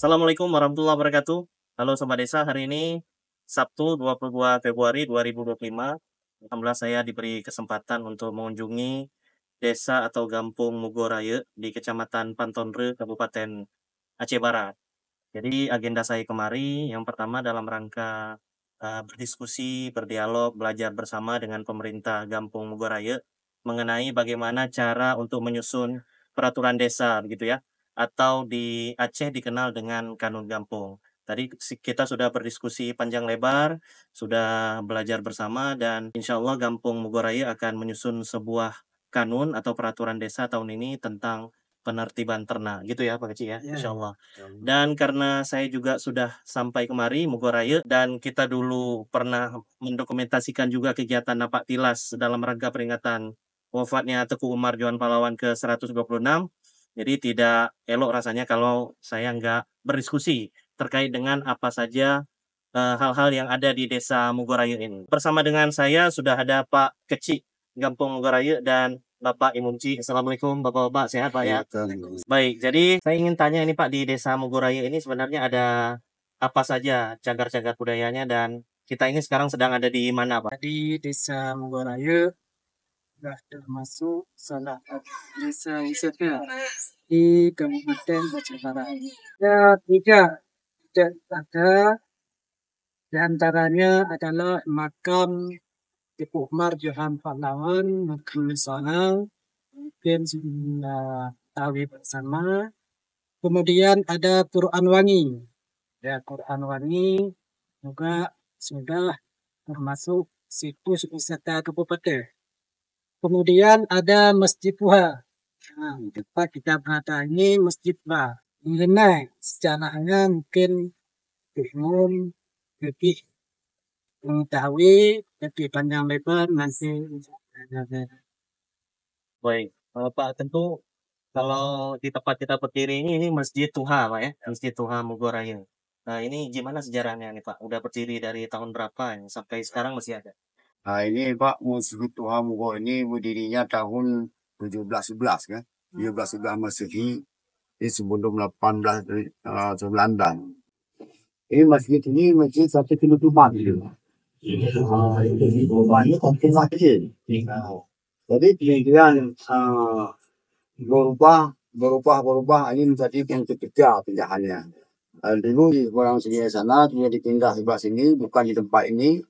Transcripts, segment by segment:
Assalamualaikum warahmatullahi wabarakatuh. Halo Sobat Desa, hari ini Sabtu 22 Februari 2025. Alhamdulillah saya diberi kesempatan untuk mengunjungi desa atau Gampung Mugoraya di Kecamatan Pantonre, Kabupaten Aceh Barat. Jadi agenda saya kemari yang pertama dalam rangka berdiskusi, berdialog, belajar bersama dengan pemerintah Gampung Mugoraya mengenai bagaimana cara untuk menyusun peraturan desa begitu ya, atau di Aceh dikenal dengan Kanun Gampung. Tadi kita sudah berdiskusi panjang lebar, sudah belajar bersama dan insya Allah Gampung Mugoraya akan menyusun sebuah kanun atau peraturan desa tahun ini tentang penertiban ternak gitu ya Pak Kecil ya, Ya, insya Allah. Dan karena saya juga sudah sampai kemari Mugoraya dan kita dulu pernah mendokumentasikan juga kegiatan Napak Tilas dalam rangka peringatan wafatnya Teguh Umar Johan Pahlawan ke-126. Jadi tidak elok rasanya kalau saya nggak berdiskusi terkait dengan apa saja hal-hal yang ada di desa Mugoraya ini. Bersama dengan saya sudah ada Pak Kecik Gampung Mugoraya dan Bapak Imunci. Assalamualaikum Bapak-Bapak, sehat Pak ya? Baik, jadi saya ingin tanya ini Pak, di desa Mugoraya ini sebenarnya ada apa saja cagar-cagar budayanya dan kita ini sekarang sedang ada di mana Pak? di Desa Mugoraya sudah termasuk salah satu desa wisata di Kabupaten Aceh Barat. Ya, tidak ada di antaranya adalah makam Teguh Umar Johan Pahlawan, makam di sana mungkin sudah tahu bersama. Kemudian ada Quran Wangi. Ya, Quran Wangi juga sudah termasuk situs wisata kabupaten. Kemudian ada Masjid Tuha. Nah, tempat kita berada ini Masjid Tuha. Mengenai sejarahnya mungkin umum lebih mengetahui lebih panjang lebar nanti. Baik, Pak tentu kalau di tempat kita berdiri ini Masjid Tuha Pak ya, Masjid Tuha Mugoraya. Nah ini gimana sejarahnya nih Pak? Udah berdiri dari tahun berapa ya? Sampai sekarang masih ada? Nah, ini Pak Masjid Tuha Mugo ini berdirinya tahun 1711 kan. 1711 Masehi. Ini sebelum 1819. Ini masjid ini masjid satu penutupan gitu. Ini bebannya konten saja. Jadi kemudian berubah ini menjadi yang ketiga pindahannya. Dulu di orang sini sana, kemudian dipindah sebelah sini, bukan di tempat ini,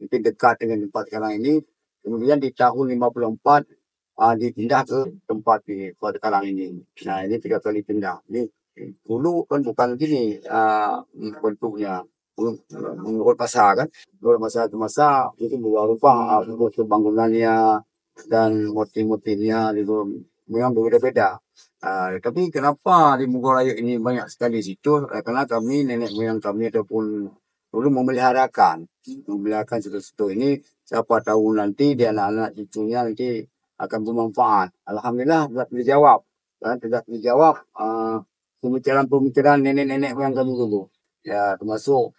itu dekat dengan tempat sekarang ini. Kemudian di tahun 54 dipindah ke tempat di sekarang ini. Nah ini 3 kali pindah. Ini dulu kan bukan gini bentuknya. Menurut masa kan, menurut masa ke masa itu berubah bentuk bangunannya dan motif-motifnya itu memang berbeda-beda. Tapi kenapa di Mugoraya ini banyak sekali situ? Karena kami, nenek moyang kami ataupun dulu memeliharakan situ-situ ini. Siapa tahu nanti dia anak-anak cucunya nanti akan bermanfaat. Alhamdulillah sudah dijawab. Dan sudah dijawab pemikiran-pemikiran nenek-nenek moyang kami dulu. Ya, termasuk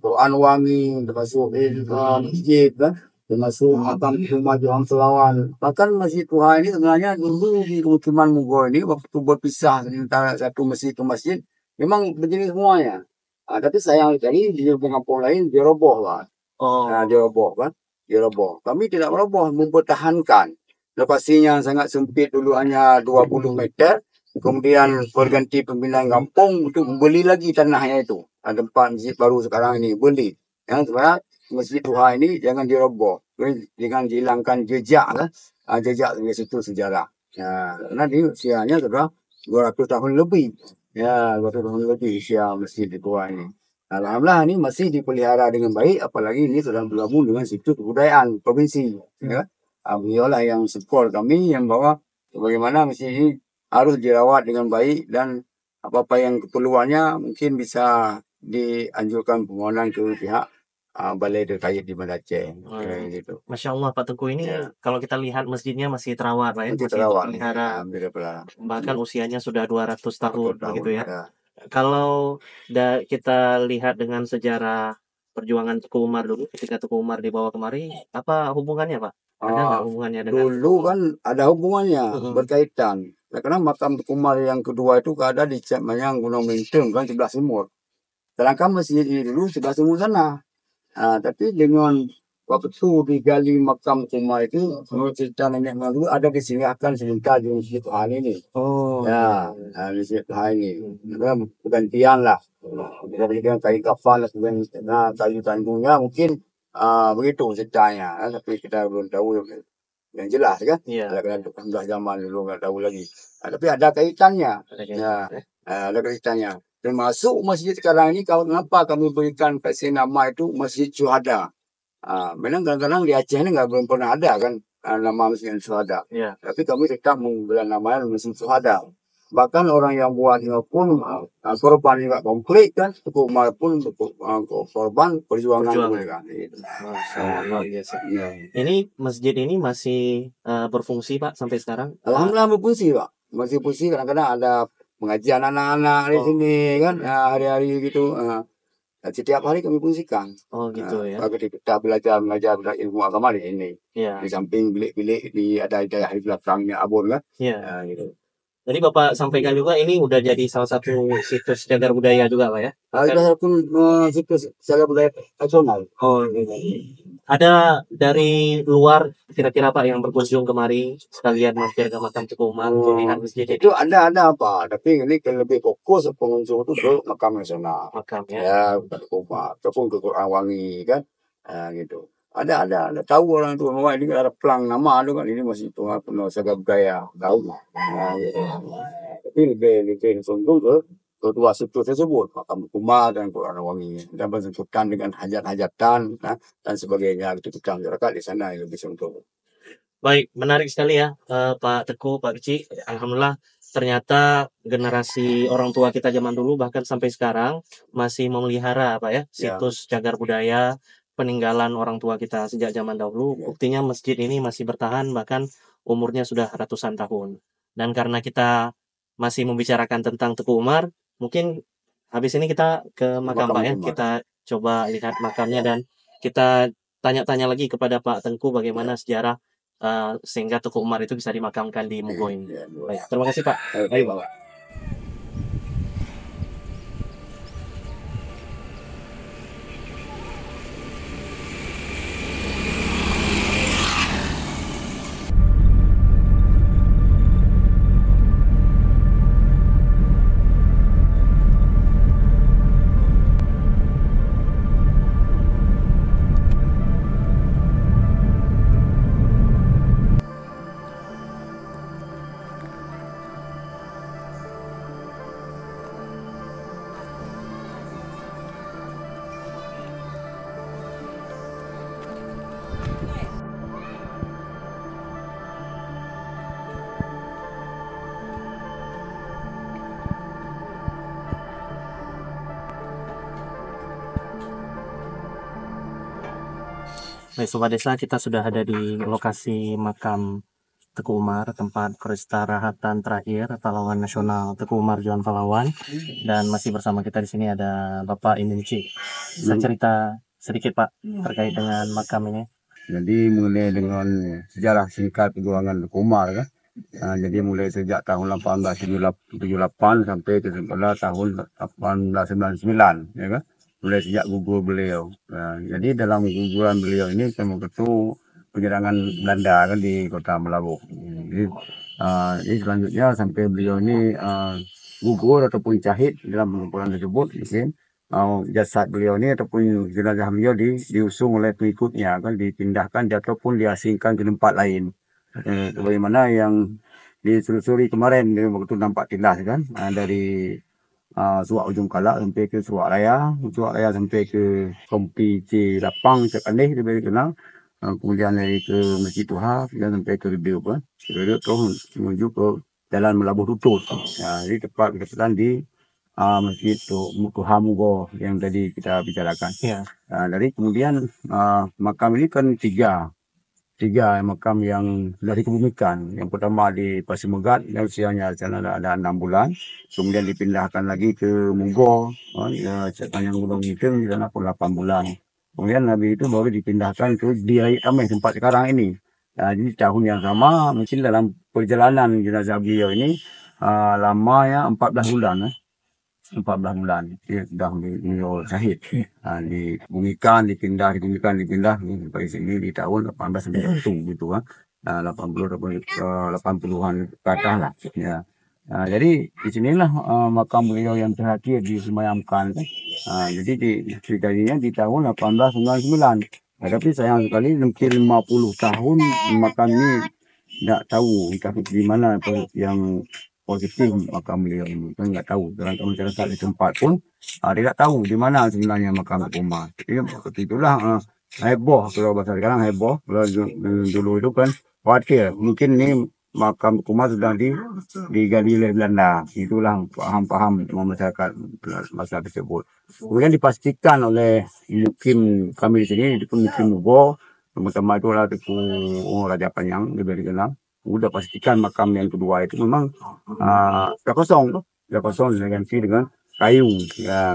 Quran Wangi, termasuk masjid, kan? Termasuk makam rumah Johan Selawan. Bahkan Masjid Tuhan ini sebenarnya dulu di pemukiman Mugo ini waktu berpisah antara satu masjid ke masjid memang berdiri semuanya. Tapi sayang sekali di kampung lain diroboh kan. Oh, Diroboh kan. Diroboh. Kami tidak meroboh, mempertahankan. Lokasinya sangat sempit dulu hanya 20 meter. Kemudian berganti pembinaan kampung untuk membeli lagi tanahnya itu. Tempat masjid baru sekarang ini beli. Yang sebenarnya Masjid Tuhan ini jangan diroboh. Jangan dihilangkan jejak lah. Jejak dari situ sejarah. Ya, karena di usianya sudah 200 tahun lebih. Ya, 200 tahun lebih usia Masjid Tuhan ini. Alhamdulillah ini masih dipelihara dengan baik. Apalagi ini sudah bergabung dengan situs kebudayaan provinsi. Ya. Beliau lah yang support kami yang bahwa bagaimana masjid ini harus dirawat dengan baik dan apa-apa yang keperluannya mungkin bisa dianjurkan permohonan ke pihak balai terkait di Banda Aceh. Gitu. Masya Allah Pak Teguh ini Ya. kalau kita lihat masjidnya masih terawat Pak ya, Masih masih terawat. terpelihara. Alhamdulillah. Bahkan usianya sudah 200 tahun begitu ya. Ya. Kalau kita lihat dengan sejarah perjuangan Teguh Umar dulu, ketika Teguh Umar dibawa kemari, apa hubungannya Pak? Ada nggak hubungannya dengan Dulu kan ada hubungannya berkaitan. Karena makam Tuku Umar yang kedua itu ada di Mayang Gunung Menteng kan sebelah timur. Sedangkan masjid ini dulu sebelah timur sana. Tapi dengan waktu itu digali makam Tuku Umar itu, menurut cerita nenek moyang dulu ada disinggakan sebentar di Masjid Tuhan ini. Oh, Ya, Masjid Tuhan ini. Karena pergantian lah. Kita berikan kayu kafan lah, kemudian kayu tanggungnya mungkin begitu ceritanya. Tapi kita belum tahu yang jelas kan. iya. Sudah zaman dulu nggak tahu lagi. Tapi ada kaitannya. Ada kayak Ya, gitu, ya. ada kaitannya. Termasuk masjid sekarang ini, kenapa kami berikan kasih nama itu Masjid Syuhada. Memang kadang-kadang di Aceh ini belum pernah ada kan nama Masjid Syuhada. Iya. Tapi kami tetap memberi namanya Masjid Syuhada. Bahkan orang yang buatnya pun korban juga komplit kan. Tuku Umar pun korban perjuangan mereka. Masya Allah, iya sih. Ya. Ini masjid ini masih berfungsi Pak sampai sekarang? Alhamdulillah berfungsi Pak. Masih fungsi, kadang-kadang ada pengajian anak-anak di sini kan hari-hari gitu. Setiap hari kami fungsikan. Oh gitu ya. Kita belajar ilmu agama di sini. Iya. Di samping bilik-bilik ada di belakangnya abon kan. Iya. Gitu. Tadi Bapak sampaikan juga ini udah jadi salah satu situs cagar budaya juga Pak ya? Ada pun situs cagar budaya nasional. Oh gitu. Ada dari luar kira-kira Pak yang berkunjung kemari sekalian mampir ke makam Tuku Umar untuk lihat masjid Itu ada apa? Tapi ini lebih fokus pengunjung itu ke makam nasional. makam ya. Ya, bukan ke rumah ataupun ke Quran Wangi kan. Gitu. Ada tahu orang itu bahwa ini ada pelang nama itu kan, ini masih Tuhan penuh cagar budaya tahu. Gitu. Tapi lebih cenderung ke kedua situs tersebut, makam Umar dan Quran Wangi, dan bersentuhan dengan hajat-hajatan dan sebagainya. Itu kita masyarakat di sana yang lebih sentuh. Baik, menarik sekali ya Pak Teguh, Pak Keci. Alhamdulillah ternyata generasi orang tua kita zaman dulu bahkan sampai sekarang masih memelihara apa ya situs cagar budaya peninggalan orang tua kita sejak zaman dahulu. Buktinya masjid ini masih bertahan bahkan umurnya sudah ratusan tahun. Dan karena kita masih membicarakan tentang Teguh Umar, mungkin habis ini kita ke makam Pak ya. Umar. Kita coba lihat makamnya dan kita tanya-tanya lagi kepada Pak Tengku bagaimana sejarah sehingga Tuku Umar itu bisa dimakamkan di Mugo ini. Baik, terima kasih Pak. Ayo Bapak. Baik, Sobat Desa, kita sudah ada di lokasi makam Teguh Umar, tempat peristirahatan terakhir pahlawan nasional Teguh Umar Juang Pahlawan. Dan masih bersama kita di sini ada Bapak Inunci. Bisa cerita sedikit Pak terkait dengan makam ini? Jadi mulai dengan sejarah singkat perjuangan Teguh Umar kan. Jadi mulai sejak tahun 1878 sampai ke tahun 1899 ya kan. Mulai sejak gugur beliau. Jadi dalam guguran beliau ini sama ketua penyerangan Belanda kan di kota Melabuh. Jadi selanjutnya sampai beliau ini gugur ataupun syahid dalam pengukuran tersebut, mungkin jasad beliau ini ataupun jenazah beliau diusung oleh pengikutnya kan, dipindahkan ataupun diasingkan ke tempat lain. Bagaimana yang ditelusuri kemarin waktu nampak tindas kan, dari Suak Ujung Kalak sampai ke Suak Raya sampai ke Kompi C Lapang Cekanih lebih kenal. Kemudian dari ke Masjid Tuha dan sampai ke Rebiu kan. Rebiu terus menuju ke Jalan Melabuh Tutut. Jadi tepat berkaitan di Masjid Tuha Mugo yang tadi kita bicarakan. Ya. Dari kemudian makam ini kan tiga makam yang sudah dikebumikan. Yang pertama di Pasir Megat yang usianya ada 6 bulan. Kemudian dipindahkan lagi ke Mugo, yang Gunung Hitung di sana pun 8 bulan. Kemudian Nabi itu baru dipindahkan ke di Ameh tempat sekarang ini. Jadi tahun yang sama mungkin dalam perjalanan jenazah beliau ini lamanya 14 bulan. 14 bulan dia sudah beliau syahid. Dibumikan, dipindah sampai sini di tahun 1891 gitu kan. 80-an ke atas lah. Ya. Jadi di sinilah makam beliau yang terakhir disemayamkan. Jadi ceritanya di tahun 1899. Tapi sayang sekali mungkin 50 tahun makam ini tidak tahu entah di mana yang positif makam beliau ini, kan nggak tahu. Orang masyarakat di tempat pun tidak tahu di mana sebenarnya makam Kumar. Jadi seperti itulah heboh, kalau bahasa sekarang heboh. Kalau dulu itu kan khawatir mungkin ini makam Kumar sudah digali oleh Belanda. Itulah paham masyarakat masa tersebut. Kemudian dipastikan oleh mukim kami di sini, itu mukim Mugo, teman-teman itu lah itu Raja Panjang lebih dikenal. Udah pastikan makam yang kedua itu memang sudah kosong diganti dengan kayu,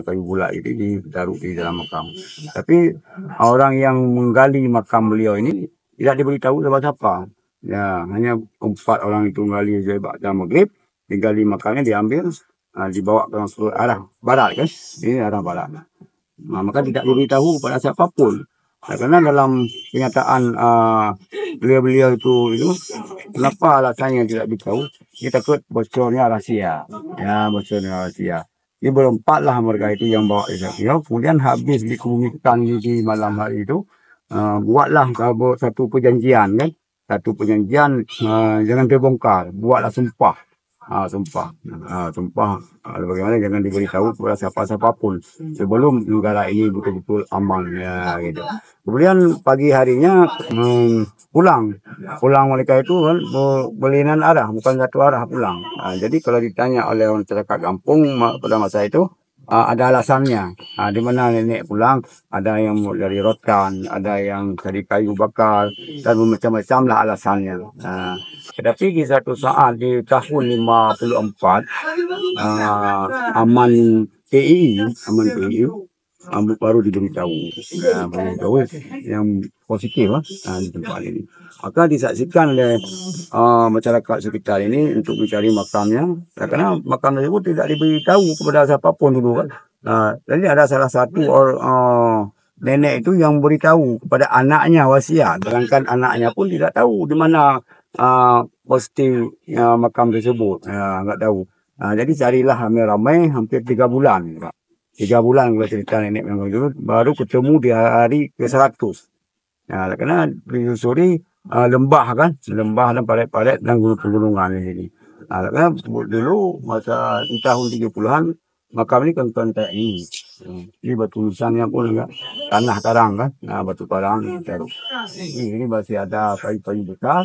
kayu bulat itu ditaruh di dalam makam. Tapi orang yang menggali makam beliau ini tidak diberitahu siapa. Ya, hanya 4 orang itu menggali jam maghrib, digali makamnya, diambil, dibawa ke arah barat kan, ini arah barat. Maka tidak diberitahu pada siapapun. Karena dalam kenyataan beliau itu kenapa alasannya tidak ditahu? Kita takut bocornya rahasia. Ya, bocornya rahasia. Ini berempat lah mereka itu yang bawa beliau. Kemudian habis dikebumikan di malam hari itu, buatlah satu perjanjian kan. Satu perjanjian jangan terbongkar. Buatlah sumpah. Sumpah bagaimana jangan diberitahu kepada siapa-siapapun sebelum negara ini betul-betul aman ya gitu. Kemudian pagi harinya pulang mereka itu kan berlinan arah, bukan satu arah pulang. Jadi kalau ditanya oleh orang masyarakat kampung pada masa itu ada alasannya. Di mana nenek pulang, ada yang dari rotan, ada yang dari kayu bakar, dan macam-macam lah alasannya. Tetapi di satu saat di tahun 54 aman PI baru diberitahu yang positif di tempat ini. Maka disaksikan oleh masyarakat sekitar ini untuk mencari makamnya, karena makam tersebut tidak diberitahu kepada siapapun dulu kan. Jadi ada salah satu nenek itu yang beritahu kepada anaknya wasiat, sedangkan anaknya pun tidak tahu di mana pasti makam tersebut, nggak tahu. Jadi carilah ramai-ramai hampir 3 bulan. 3 bulan kalau cerita nenek memang dulu baru ketemu di hari ke-100. Karena disusuri lembah dan palet-palet dan gunung-gunungan di sini. Karena dulu masa di tahun 30-an makam ini kan kayak ini. Ini batu nisannya pun enggak tanah karang kan. Batu karang taruh. Ini masih ada kayu-kayu besar.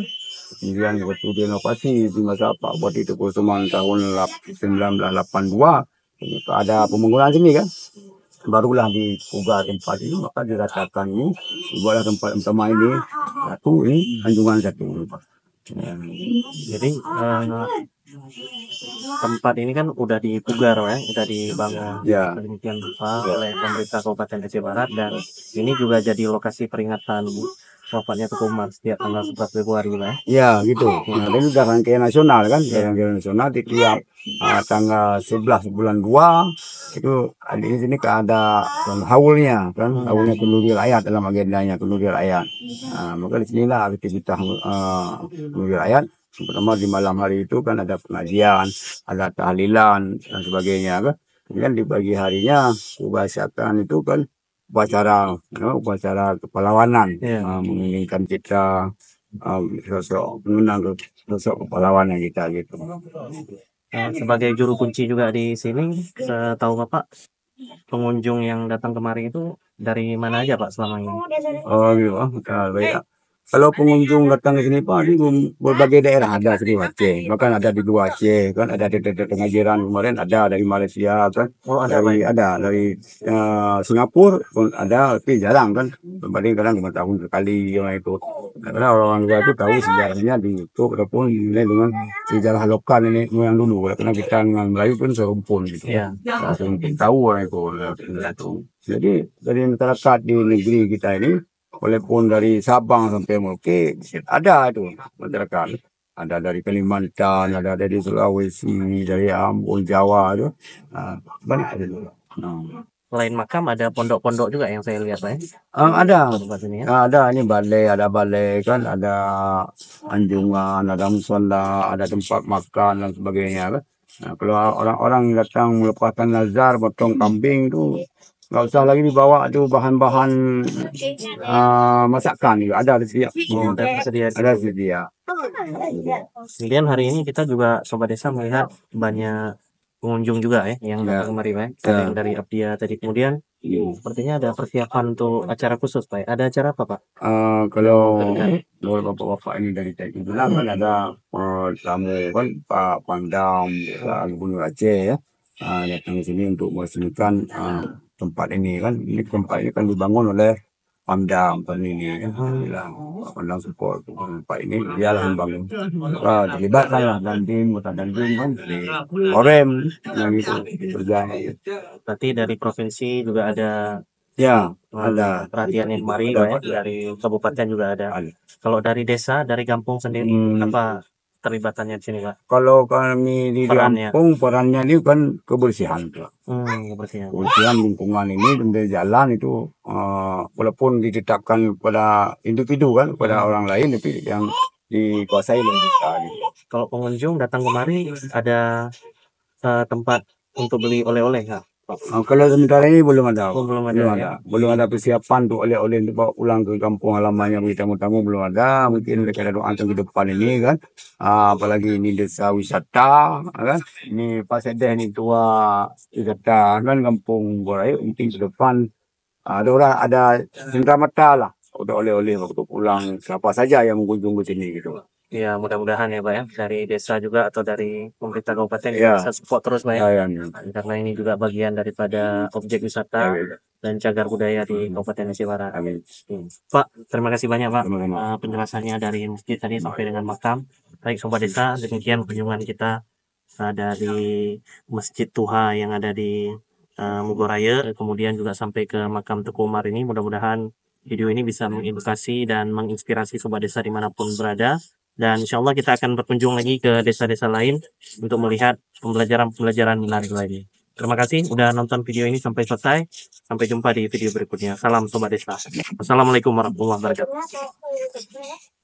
Kemudian waktu direnovasi di masa Pak Bupati Teguh Usman tahun 1982 ada pembangunan sini kan, barulah diubah tempat ini, maka diratakan ini, dibuatlah tempat utama ini anjungan satu. Jadi tempat ini kan udah dipugar ya, udah dibangun sedemikian rupa oleh pemerintah Kabupaten Aceh Barat, dan ini juga jadi lokasi peringatan wafatnya Tuku Umar setiap tanggal 11 Februari lah. Ya gitu. Ini sudah rangkaian nasional kan, rangkaian nasional di tiap tanggal 11 bulan 2 itu di sini ada haulnya kan, haulnya kenduri rakyat dalam agendanya kenduri rakyat. Maka di sinilah aktivitas kenduri rakyat. Pertama di malam hari itu kan ada pengajian, ada tahlilan dan sebagainya kan. Kemudian di pagi harinya kebiasaan itu kan upacara kepahlawanan, menginginkan kita sosok mengenang sosok kepahlawanan kita gitu. Sebagai juru kunci juga di sini, setahu Bapak, pengunjung yang datang kemari itu dari mana aja Pak selama ini? Oh gitu, baik. Kalau pengunjung datang ke sini Pak, di berbagai daerah ada di Aceh, bahkan ada di luar Aceh, kan ada di Tengah Jiran kemarin, ada dari Malaysia kan, dari Singapura pun ada, tapi jarang kan, berbanding kadang 5 tahun sekali yang itu. Karena orang luar itu tahu sejarahnya di YouTube ataupun dengan sejarah lokal ini yang dulu, karena kita dengan Melayu pun serumpun gitu, tahu orang itu. Jadi dari masyarakat di negeri kita ini, walaupun dari Sabang sampai Merauke ada itu masyarakat. ada dari Kalimantan, ada dari Sulawesi, dari Ambon, Jawa itu. Banyak ada juga. Selain makam ada pondok-pondok juga yang saya lihat, Pak ya. Ada. Tempat ini ya. Ada ini balai kan, ada anjungan, ada musola, ada tempat makan dan sebagainya kan. Nah, kalau orang-orang datang melepaskan nazar potong kambing itu nggak usah lagi dibawa tuh bahan-bahan masakan juga ada disediakan. Oh, ada tersedia. Ada sedia. Kemudian hari ini kita juga Sobat Desa melihat banyak pengunjung juga ya yang Ya. datang kemari, Pak. Ada yang dari Abdia tadi, kemudian sepertinya ada persiapan untuk acara khusus, Pak. Ada acara apa, Pak? Kalau bapak-bapak ini dari TNI bilang kan ada tamu kan Pak Pangdam Gubernur Aceh ya, datang ke sini untuk meresmikan tempat ini kan. Ini tempat ini kan dibangun oleh Pangdam tahun ini kan. Bilang Pak Pangdam support tempat ini, dia lah yang bangun. Dilibatkan lah Dandim, kota Dandim kan, di Orem yang itu berjalan. Berarti dari provinsi juga ada Ya, ada perhatian yang kemari, Pak ya. Dari kabupaten juga ada. Kalau dari desa, dari kampung sendiri, apa terlibatannya di sini, Pak? Kalau kami di Perannya. kampung, perannya ini kan kebersihan. Kebersihan. Kebersihan lingkungan ini dan jalan itu walaupun ditetapkan pada individu kan, pada orang lain, tapi yang dikuasai oleh kita. Gitu. Kalau pengunjung datang kemari, ada tempat untuk beli oleh-oleh, Kak? Kalau sementara ini belum ada. Belum ada, ya? Belum ada persiapan untuk oleh-oleh untuk bawa pulang ke kampung halamannya bagi tamu-tamu, belum ada. Mungkin mereka ada doa ke depan ini kan. Apalagi ini desa wisata kan. Ini Pak Sedeh ini tua wisata kan, kampung Borayu mungkin ke depan ada cendera mata lah untuk oleh-oleh waktu pulang siapa saja yang mengunjung ke sini gitu. Ya, mudah-mudahan ya, Pak ya, dari desa juga atau dari pemerintah kabupaten Ya. bisa support terus, Pak ya. Ya. Karena ini juga bagian daripada objek wisata dan cagar budaya di Kabupaten Aceh Barat. Amin. Pak, terima kasih banyak, Pak, Sama-sama. penjelasannya dari masjid tadi sampai dengan makam. Baik Sobat Desa, demikian kunjungan kita dari Masjid Tuha yang ada di Mugoraya, kemudian juga sampai ke makam Teku Umar ini. Mudah-mudahan video ini bisa mengedukasi dan menginspirasi Sobat Desa dimanapun berada. Dan insya Allah kita akan berkunjung lagi ke desa-desa lain untuk melihat pembelajaran-pembelajaran menarik lagi. Terima kasih udah nonton video ini sampai selesai. Sampai jumpa di video berikutnya. Salam Sobat Desa. Wassalamualaikum warahmatullahi wabarakatuh.